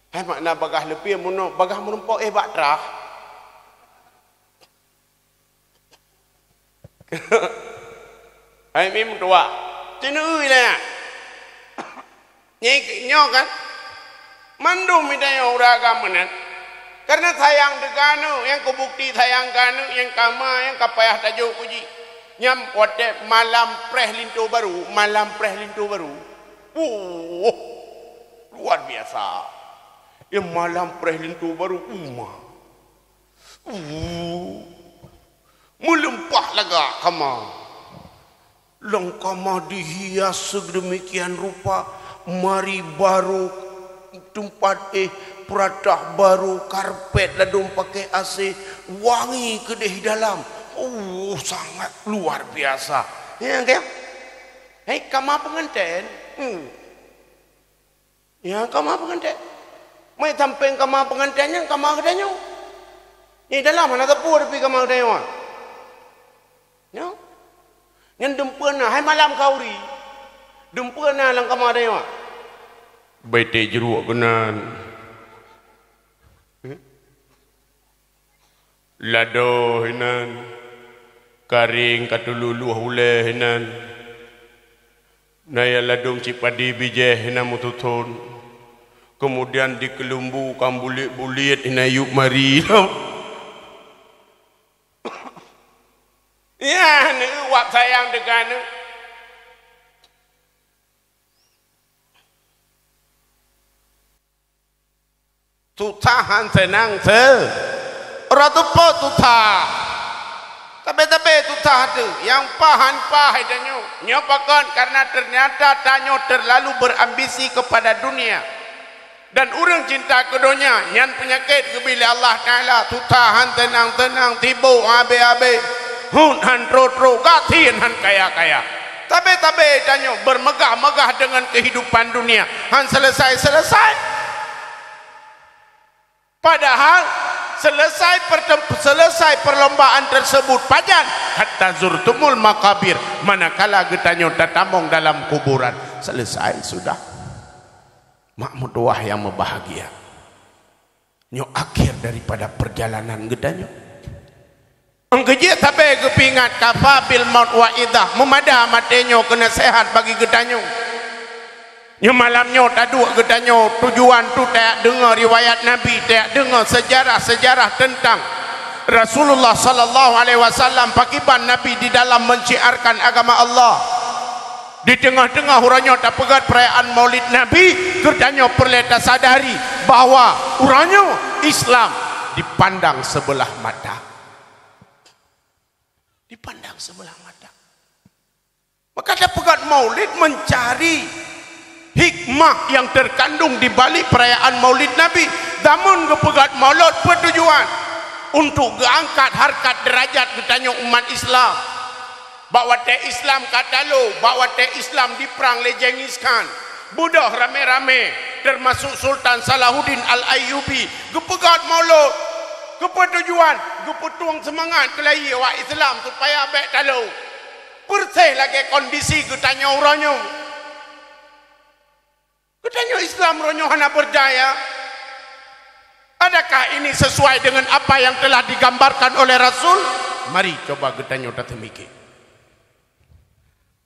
Hai makna bagah lepi mono bagah menumpok batrah. Hai mim tua. Tenui lah. Nyo kan mandum midanya orang agamanan karena sayang dekanu yang kubukti sayang kanu yang kama yang kapayah tajuk puji nyam wate malam preh lintu baru luar biasa yang malam preh lintu baru melempah laga kama lengkama dihias sedemikian rupa mari baru tempat peradah baru karpet ladung pakai AC wangi kedeh dalam sangat luar biasa ya kan hei kama pengantin ya kama pengantin mai tampeng kama pengantinnya kama kedanya ni dalam mana tepu tapi kama kedanya ya yang dempena hai malam kauri dempena lang kama kedanya baite jeruk kenan lado hinan karing katululu hule hinan naya ladung cipadi bijeh hinan mututun kemudian dikelumbu kambulit-bulit hinan yuk mari ya ni wak sayang degan tu tahan senang se orang tu po tu tah tapi tu tah tu yang pahan danyo nyopakan karena ternyata tanyo terlalu berambisi kepada dunia dan orang cinta ke dunia yang penyakit kebila Allah Taala tu tahan tenang tibu abe hun han tro gatin han kaya tapi danyo bermegah-megah dengan kehidupan dunia han selesai padahal selesai perlombaan tersebut pajan hatta zurtumul makabir manakala getanyo tatamong dalam kuburan selesai sudah makmud wah yang membahagia nyo akhir daripada perjalanan getanyo Engkejia tabe kepingat kafa bil maut wa idah memada matenyo kena sehat bagi gedanyo. Nya malamnya tadu gedanyo tujuan tu tak dengar riwayat Nabi, tak dengar sejarah-sejarah tentang Rasulullah sallallahu alaihi wasallam pakiban Nabi di dalam menciarkan agama Allah. Di tengah-tengah uranya tak pegat perayaan Maulid Nabi, gedanyo perleta sadari bahwa uranya Islam dipandang sebelah mata. Dipandang sebelah mata. Maka dia pegat Maulid mencari hikmah yang terkandung di balik perayaan Maulid Nabi. Namun kepegat Maulid bertujuan untuk mengangkat harkat derajat ketanya umat Islam. Bahawa te Islam kata lo, bahawa te Islam diperang lejengiskan. Budah rame-rame termasuk Sultan Salahuddin Al-Ayyubi kepegat Maulid. Kepetujuan, kepetuang semangat kelahi awak Islam supaya baik tahu. Persih lagi kondisi ketanya orangnya. Ketanya Islam orangnya hana berdaya. Adakah ini sesuai dengan apa yang telah digambarkan oleh Rasul? Mari coba ketanya tata mikir.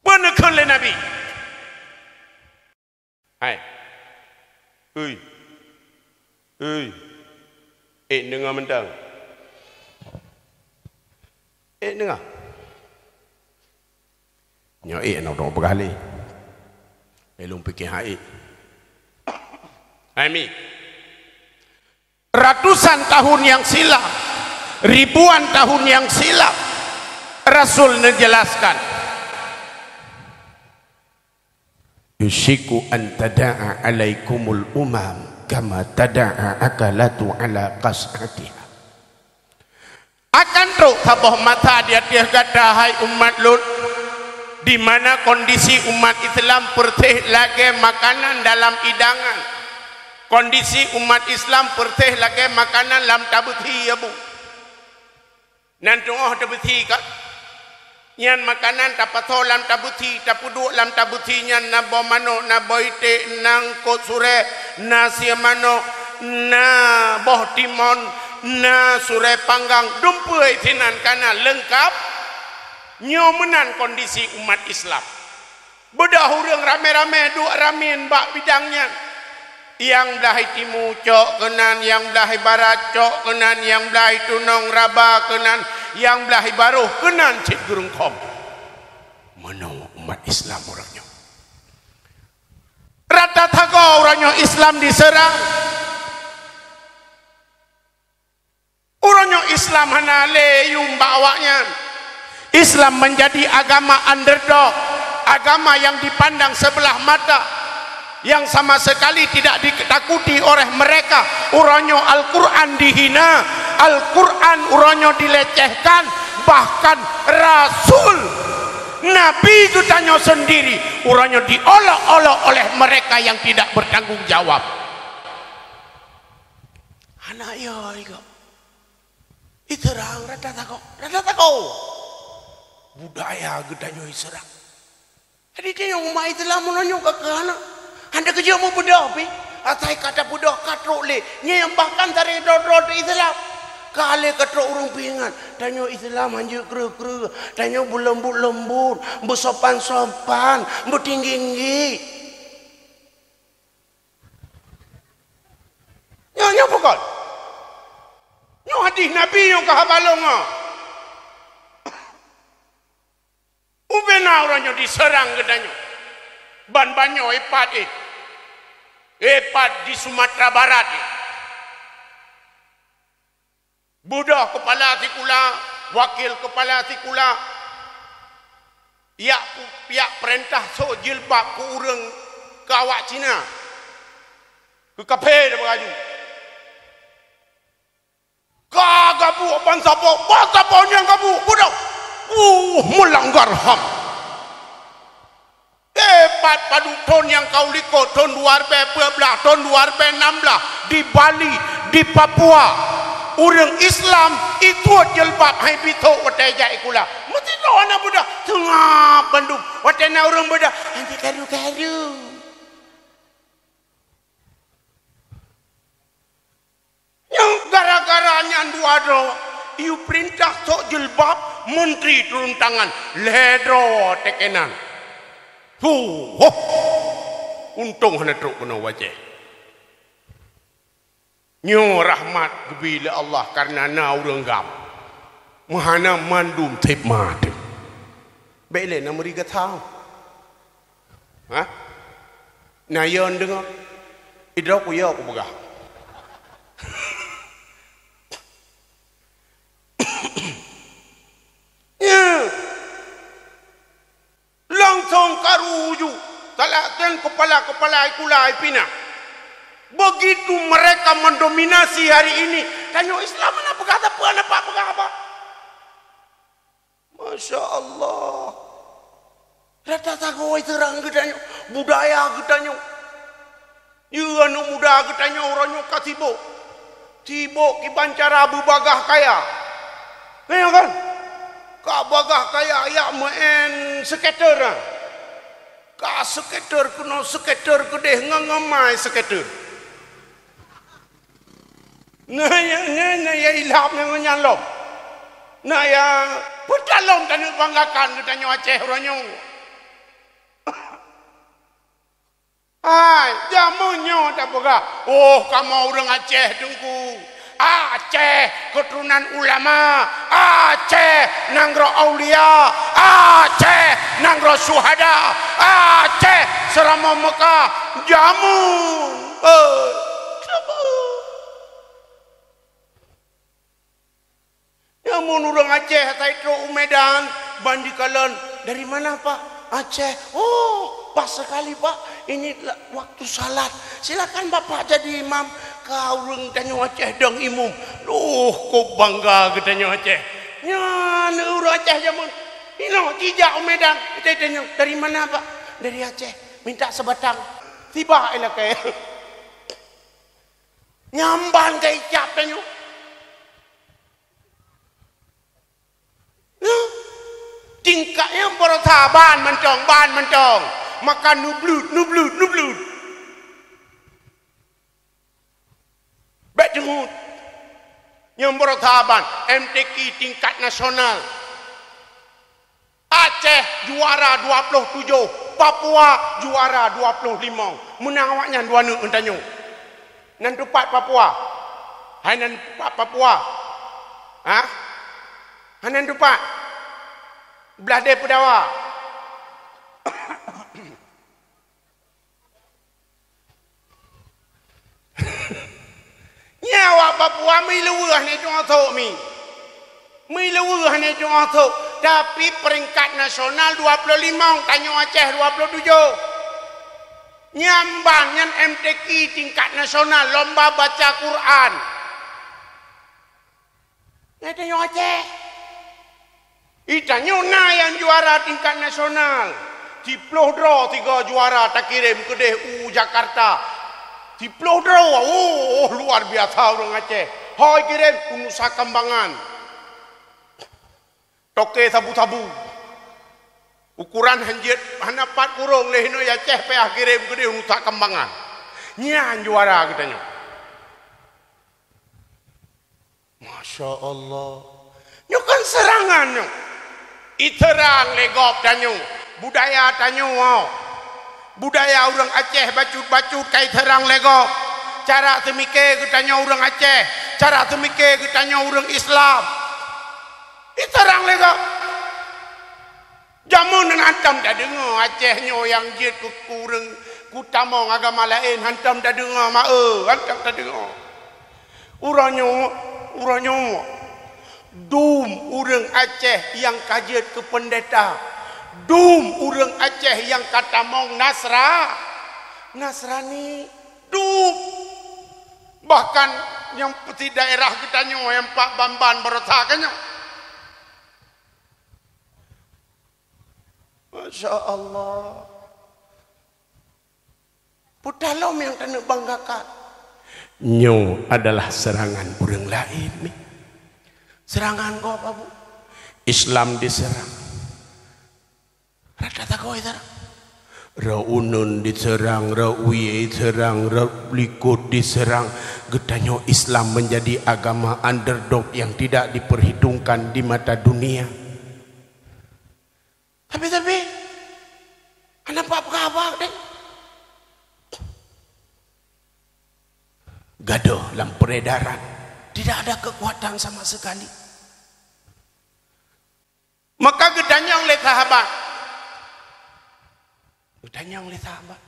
Benarkah oleh Nabi? Hai. Dengar mentang. Dengar. Nyo nak dong berkali. Belum fikir hai. Ami. Ratusan tahun yang silam, ribuan tahun yang silam, Rasul menjelaskan. Yushiku an tada'a alaikumul umam kama tada'a akalatu ala qas'atiha. Akan truk tabah mata dia gadahai umat Lut, di mana kondisi umat Islam pertih lagi makanan dalam hidangan. Kondisi umat Islam pertih lagi makanan dalam tabuthi ya bu. Nanti tabuthi kan? Nyan makanan tapato lam tabuthi tapudu lam tabuthi nyan nabo mano nabo ite nang kot sure na siamano na boh timon na sure panggang dumpuai tinan kana lengkap nyomenan kondisi umat Islam. Bedah hurang rame-rame duk ramin bak bidangnya. Yang belahai timu cok kenan, yang belahai barat cok kenan, yang belahai tunong raba kenan, yang belahai baruh kenan cik gerung kom. Mana umat Islam orangnya? Rata tago orangnya Islam diserang. Orangnya Islam hana leyum bawanya. Islam menjadi agama underdog, agama yang dipandang sebelah mata, yang sama sekali tidak ditakuti oleh mereka. Uranyo Al-Quran dihina, Al-Quran uranyo dilecehkan, bahkan Rasul Nabi kitanya sendiri uranyo diolok-olok oleh mereka yang tidak bertanggung jawab. Anak ya itu orang rata tako budaya kitanya Israel. Jadi dia umat Islam uranyo kakana. Anda kerja mau budak pi, atai kata budak katrok le, yang bahkan dari dodol Islam, kali katrok urung pingan, tanya Islam anjuk kru, tanya lembut, bersopan, bertinggi. Nyo bukan, nyo hadis Nabi yang kahabalong ubena orangnya diserang gedanya, ban-banyo Epat di Sumatera Barat. Budak kepala tikula, wakil kepala tikula, pihak perintah so jilbab ku urang ke awak Cina. Ke kafe dah beraju. Kagabu bangsa yang gabu budak. Melanggar HAM. Epat padu ton yang kau liko ton 2012 ton 2016 di Bali di Papua orang Islam itu jilbab hai bito wateja ikula mesti do ana budak tengah bandung watena orang budak anti karu yang gara-garanya dua do iu perintah tok jilbab, menteri turun tangan, ledro tekenan. Untung hana truk kena wajah. Nyo rahmat gebila Allah karena na urang gam. Mahana mandum tip mate. Baiklah nama riga tahu. Ha? Na yon dengar. Idra ku ya aku begah. Langsung karuju talakan kepala-kepala ikulai pina. Begitu mereka mendominasi hari ini, tanya Islam mana berkata apa? Masya Allah. Rata-rata kau terang katanya budaya katanya. Iya nu muda katanya orangnya katibo. Tibo kibancara bubagah kaya. Ya kan? Ka bagah kaya ya main skater. Ka skater kuno skater kedeh ngangamai skater. Nah ya ilham yang nyalom. Nah ya putalom tanu banggakan katanya Aceh orangnya. Hai, jamunya tak boga. Oh, kamu orang Aceh tunggu. Aceh keturunan ulama, Aceh nanggro aulia, Aceh nanggro syuhada, Aceh serama Mekah jamun. Jamun orang Aceh taitro Medan bandikalan dari mana Pak? Aceh. Oh, pas sekali Pak. Ini waktu salat. Silakan Bapak jadi imam. Kau orang tanya Aceh dong imam. Duh, kau bangga katanya Aceh. Ya, orang Aceh jamun. Ini kijak Medan. Kita tanya dari mana Pak? Dari Aceh. Minta sebatang. Tiba elah kayak. Nyamban kayak icap tanya. Tingkatnya berota ban mencong. Makan nublut. Baik dengut. Yang berota ban MTQ tingkat nasional. Aceh juara 27, Papua juara 25. Menang awaknya dua nu entahnya. Nan tupat Papua. Hai nan tupat Papua. Hah? Hanan tupat. Belah dia pedawa. Nyawa Papua mi lewah ni contoh mi. Mi lewah ni contoh. Tapi peringkat nasional 25, tanya Aceh 27. Nyambang yang MTQ tingkat nasional lomba baca Quran. Ni tanya Aceh. Itanya na yang juara tingkat nasional. Diploh draw 3 juara tak kirim ke DU Jakarta. Diploh draw. Oh, luar biasa orang Aceh. Hoi kirim Nusa Kambangan. Toke sabu-sabu. Ukuran hanjit hanapat kurung lehino Aceh payah kirim ke DU Nusa Kambangan. Nyan juara katanya. Masya Allah. Nyukan serangan nyuk. Iterang legop tanyo budaya tanyo wow. Budaya orang Aceh bacut-bacut kai terang legop. Cara temike ke tanyo orang Aceh, cara temike ke tanyo orang Islam. Iterang legop. Jamun hantam dah dengar Aceh nyo yang jit ku kurang ku tamong agama lain hantam dah dengar hantam dah dengar. Uranyo Dum orang Aceh yang kajian ke pendeta. Dum orang Aceh yang kata mong Nasrani. Dum. Bahkan yang peti daerah kita nyo yang Pak Bamban berotakannya. Masya Allah. Putalom yang kena banggakan. Nyo adalah serangan orang lain nih. Serangan kau apa bu? Islam diserang. Rata tak kau itu. Raunun diserang, Rawiye diserang, Rablikut diserang. Getanyo Islam menjadi agama underdog yang tidak diperhitungkan di mata dunia. Tapi kenapa apa deh? Gaduh dalam peredaran, tidak ada kekuatan sama sekali. Maka gedanyang oleh sahabat. Gedanyang oleh sahabat.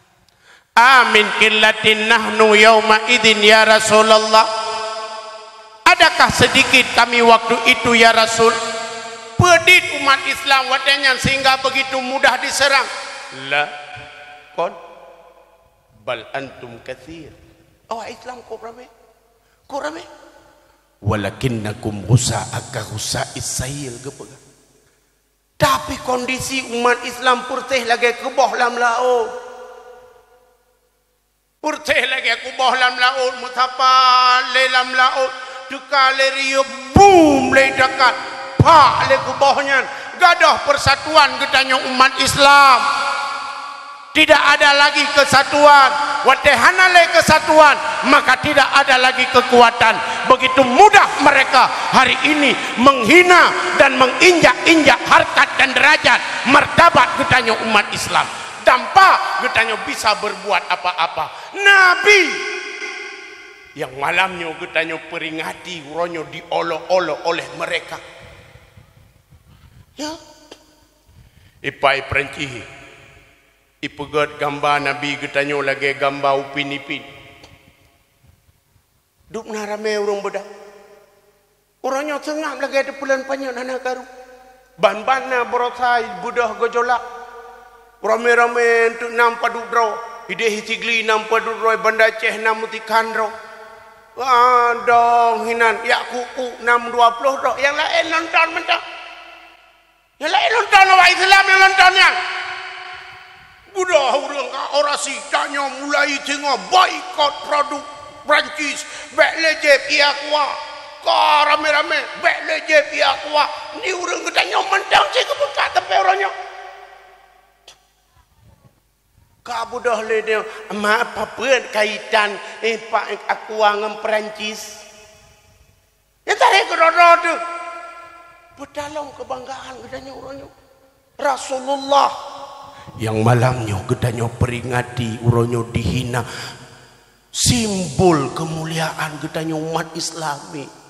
Amin killatin nahnu yauma idin ya Rasulullah. Adakah sedikit kami waktu itu ya Rasul? Pedit umat Islam watanya sehingga begitu mudah diserang. La kon bal antum katsir. Oh Islam kok ramai? Kok ramai? Walakinnakum ghusa'aka ghusa'is sayil kepegang. Tapi kondisi umat Islam purtih lagi kebah lam laut. Purtih lagi kebah lam laut, mutapa le lam laut, duka le riup, boom le dekat, pak le kebahnya. Gadah persatuan gedanya umat Islam. Tidak ada lagi kesatuan. Watehana le kesatuan, maka tidak ada lagi kekuatan. Begitu mudah mereka hari ini menghina dan menginjak-injak harkat dan derajat martabat gedanya umat Islam. Tanpa gedanya bisa berbuat apa-apa. Nabi yang malamnya gedanya peringati uronyo diolok-olok oleh mereka. Ya. Ipai Perancis. Ipegat gambar Nabi getanyo lagi gambar upin-ipin. Duk narame urang bedak. Orangnya tengah lagi ada pulan panjang anak karu. Ban-banna borosai budah gojolak. Rame-rame untuk nampak dudro. Ide hitigli nampak dudro banda ceh namuti kandro. Dong hinan ya kuku 620 dok. Yang lain nonton mentah. Yang lain nonton awak Islam yang nontonnya. Budah orasi tanya mulai tengok boykot produk Perancis, bek lejep ia kuat, rame-rame bek lejep ia kuat. Ni orang ketanya mentang saya kebuka tapi orangnya. Kau budah le dia, apa pun kaitan pak aku dengan Perancis. Ya tarik kerodo tu, berdalam kebanggaan ketanya orangnya. Rasulullah. Yang malamnya gedanya peringati uronyo dihina, simbol kemuliaan gedanya umat Islami.